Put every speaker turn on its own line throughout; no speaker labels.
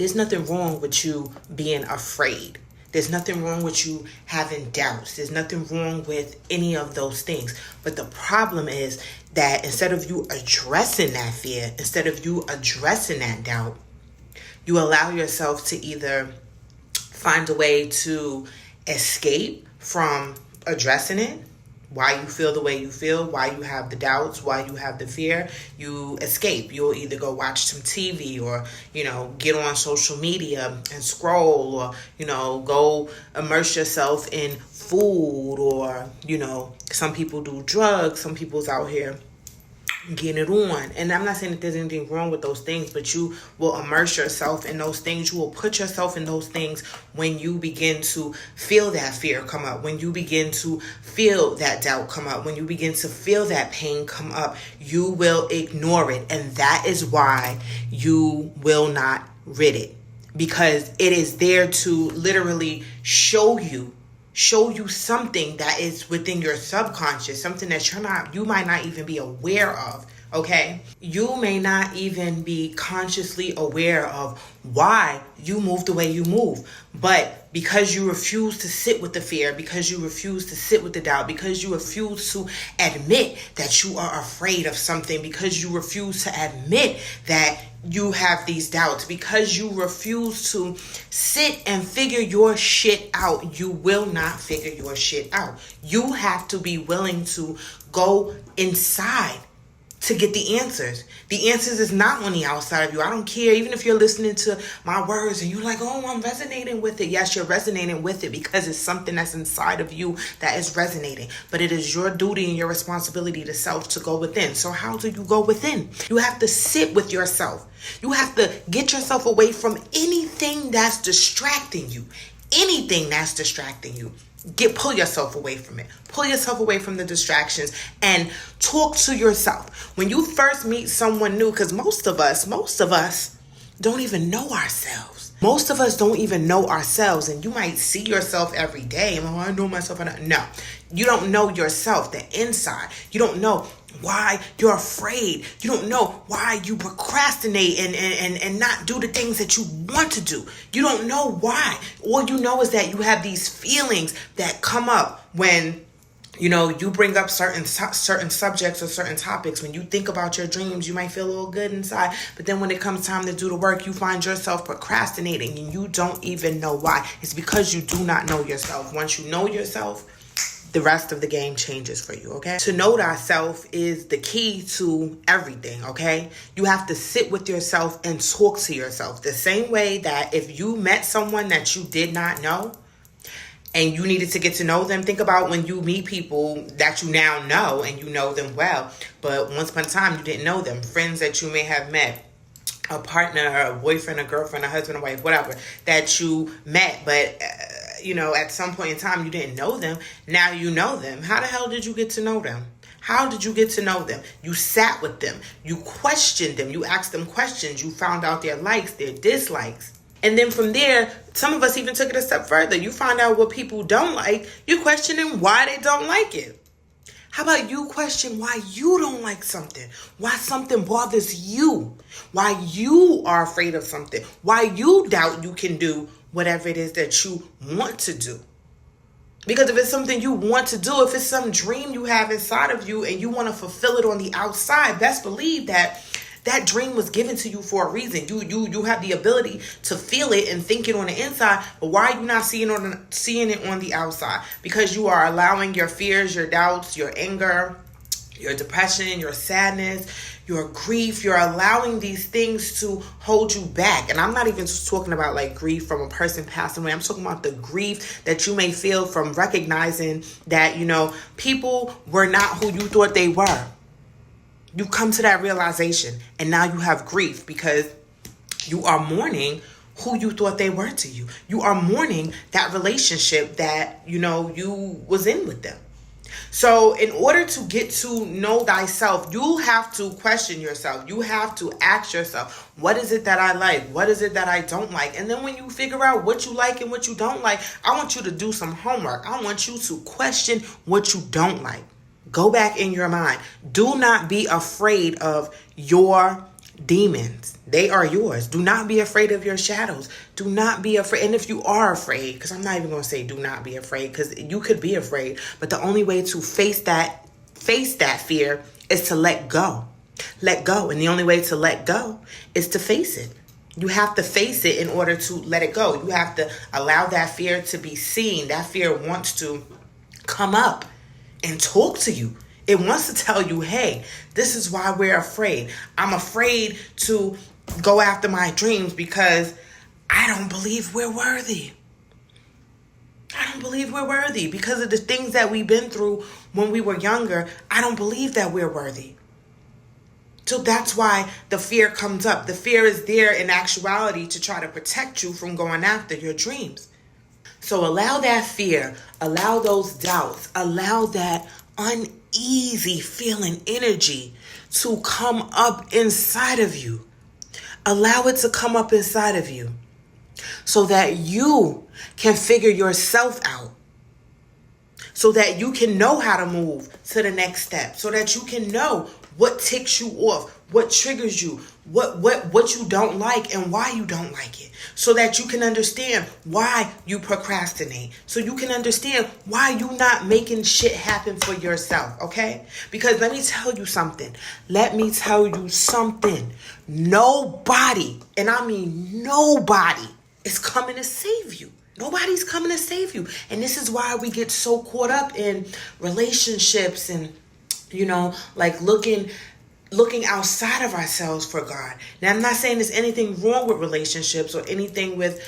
There's nothing wrong with you being afraid. There's nothing wrong with you having doubts. There's nothing wrong with any of those things. But the problem is that instead of you addressing that fear, instead of you addressing that doubt, you allow yourself to either find a way to escape from addressing it, why you feel the way you feel, why you have the doubts, why you have the fear. You escape. You'll either go watch some TV or, get on social media and scroll, or, go immerse yourself in food, or, some people do drugs. Some people's out here getting it on. And I'm not saying that there's anything wrong with those things, but you will immerse yourself in those things. You will put yourself in those things when you begin to feel that fear come up, when you begin to feel that doubt come up, when you begin to feel that pain come up. You will ignore it. And that is why you will not rid it, because it is there to literally show you something that is within your subconscious, something that you might not even be aware of. Okay, you may not even be consciously aware of why you move the way you move, but because you refuse to sit with the fear, because you refuse to sit with the doubt, because you refuse to admit that you are afraid of something, because you refuse to admit that you have these doubts, because you refuse to sit and figure your shit out, you will not figure your shit out. You have to be willing to go inside to get the answers. The answers is not on the outside of you. I don't care. Even if you're listening to my words and you're like, oh, I'm resonating with it. Yes, you're resonating with it because it's something that's inside of you that is resonating. But it is your duty and your responsibility to go within. So how do you go within? You have to sit with yourself. You have to get yourself away from anything that's distracting you. Anything that's distracting you. Pull yourself away from it. Pull yourself away from the distractions and talk to yourself. When you first meet someone new, because most of us don't even know ourselves. Most of us don't even know ourselves. And you might see yourself every day. I know myself. No, you don't know yourself, the inside. You don't know why you're afraid. You don't know why you procrastinate and not do the things that you want to do. You don't know why. All you know is that you have these feelings that come up when you bring up certain subjects or certain topics. When you think about your dreams, you might feel a little good inside. But then when it comes time to do the work, you find yourself procrastinating and you don't even know why. It's because you do not know yourself. Once you know yourself, the rest of the game changes for you, okay? To know thyself is the key to everything, okay? You have to sit with yourself and talk to yourself. The same way that if you met someone that you did not know and you needed to get to know them, think about when you meet people that you now know and you know them well, but once upon a time you didn't know them. Friends that you may have met, a partner, a boyfriend, a girlfriend, a husband, a wife, whatever, that you met, but at some point in time, you didn't know them. Now you know them. How the hell did you get to know them? How did you get to know them? You sat with them. You questioned them. You asked them questions. You found out their likes, their dislikes. And then from there, some of us even took it a step further. You find out what people don't like. You question them why they don't like it. How about you question why you don't like something? Why something bothers you? Why you are afraid of something? Why you doubt you can do whatever it is that you want to do. Because if it's something you want to do, if it's some dream you have inside of you and you want to fulfill it on the outside, best believe that that dream was given to you for a reason. You have the ability to feel it and think it on the inside, but why are you not seeing it on the outside? Because you are allowing your fears, your doubts, your anger, your depression, your sadness, your grief, you're allowing these things to hold you back. And I'm not even just talking about like grief from a person passing away. I'm talking about the grief that you may feel from recognizing that, people were not who you thought they were. You come to that realization and now you have grief because you are mourning who you thought they were to you. You are mourning that relationship that, you was in with them. So in order to get to know thyself, you have to question yourself. You have to ask yourself, what is it that I like? What is it that I don't like? And then when you figure out what you like and what you don't like, I want you to do some homework. I want you to question what you don't like. Go back in your mind. Do not be afraid of your demons. They are yours. Do not be afraid of your shadows. Do not be afraid. And if you are afraid, because I'm not even going to say do not be afraid, because you could be afraid, but the only way to face that fear is to let go. Let go. And the only way to let go is to face it. You have to face it in order to let it go. You have to allow that fear to be seen. That fear wants to come up and talk to you. It wants to tell you, hey, this is why we're afraid. I'm afraid to go after my dreams because I don't believe we're worthy. I don't believe we're worthy because of the things that we've been through when we were younger. I don't believe that we're worthy. So that's why the fear comes up. The fear is there in actuality to try to protect you from going after your dreams. So allow that fear, allow those doubts, allow that uneasy feeling energy to come up inside of you. Allow it to come up inside of you so that you can figure yourself out. So that you can know how to move to the next step. So that you can know what ticks you off, what triggers you, what you don't like and why you don't like it. So that you can understand why you procrastinate. So you can understand why you're not making shit happen for yourself, okay? Because let me tell you something. Nobody, and I mean nobody, is coming to save you. Nobody's coming to save you. And this is why we get so caught up in relationships and, like looking outside of ourselves for God. Now, I'm not saying there's anything wrong with relationships or anything with,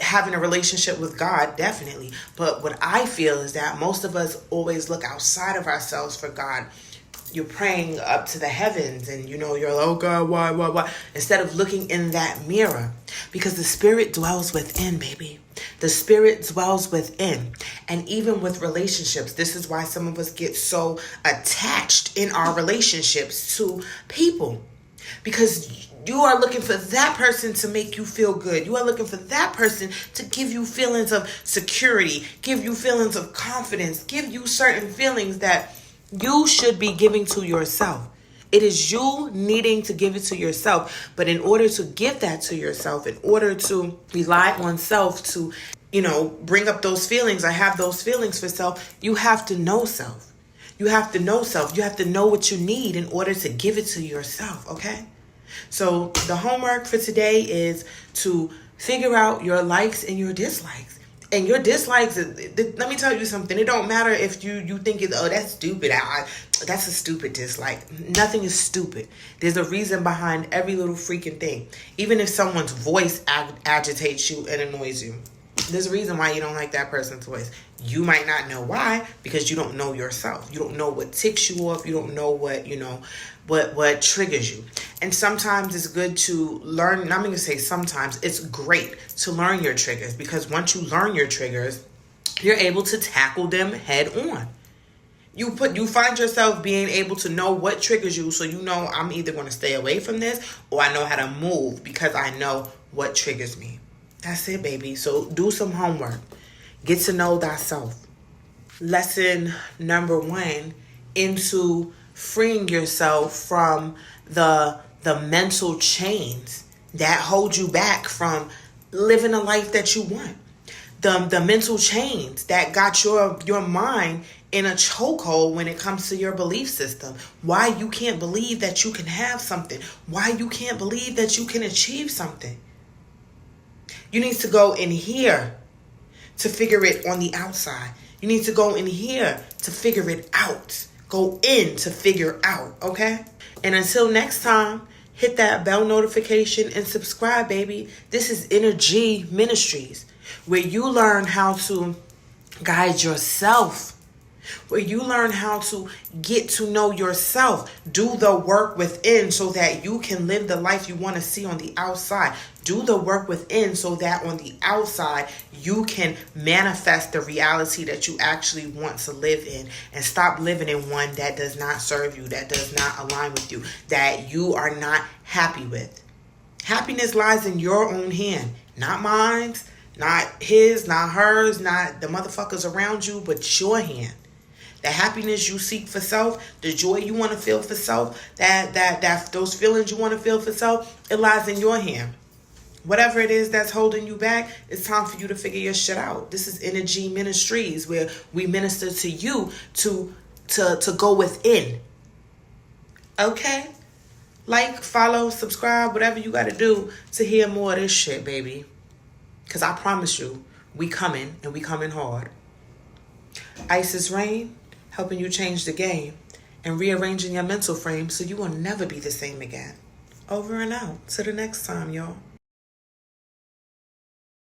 having a relationship with God, definitely. But what I feel is that most of us always look outside of ourselves for God. You're praying up to the heavens and, you're like, oh God, why? Instead of looking in that mirror. Because the spirit dwells within, baby. The spirit dwells within. And even with relationships, this is why some of us get so attached in our relationships to people. Because you are looking for that person to make you feel good. You are looking for that person to give you feelings of security, give you feelings of confidence, give you certain feelings that you should be giving to yourself. It is you needing to give it to yourself. But in order to give that to yourself, in order to rely on self to, bring up those feelings or have those feelings for self, you have to know self. You have to know self. You have to know what you need in order to give it to yourself, okay? So the homework for today is to figure out your likes and your dislikes. And your dislikes, let me tell you something. It don't matter if you think that's stupid. That's a stupid dislike. Nothing is stupid. There's a reason behind every little freaking thing. Even if someone's voice agitates you and annoys you, there's a reason why you don't like that person's voice. You might not know why, because you don't know yourself. You don't know what ticks you off. You don't know what triggers you. And sometimes it's good to learn. And I'm going to say sometimes it's great to learn your triggers, because once you learn your triggers, you're able to tackle them head on. You find yourself being able to know what triggers you, so I'm either going to stay away from this or I know how to move because I know what triggers me. That's it, baby. So do some homework. Get to know thyself. Lesson number 1 into freeing yourself from the mental chains that hold you back from living a life that you want. The mental chains that got your mind in a chokehold when it comes to your belief system. Why you can't believe that you can have something. Why you can't believe that you can achieve something. You need to go in here to figure it on the outside. You need to go in here to figure it out. Go in to figure out, okay? And until next time, hit that bell notification and subscribe, baby. This is Energy Ministries, where you learn how to guide yourself, where you learn how to get to know yourself, do the work within so that you can live the life you want to see on the outside. Do the work within so that on the outside, you can manifest the reality that you actually want to live in, and stop living in one that does not serve you, that does not align with you, that you are not happy with. Happiness lies in your own hand, not mine's, not his, not hers, not the motherfuckers around you, but your hand. The happiness you seek for self, the joy you want to feel for self, that those feelings you want to feel for self, it lies in your hand. Whatever it is that's holding you back, it's time for you to figure your shit out. This is Energy Ministries, where we minister to you to go within. Okay? Like, follow, subscribe, whatever you got to do to hear more of this shit, baby. Because I promise you, we coming, and we coming hard. Isis Rain, helping you change the game and rearranging your mental frame so you will never be the same again. Over and out. Till the next time, y'all.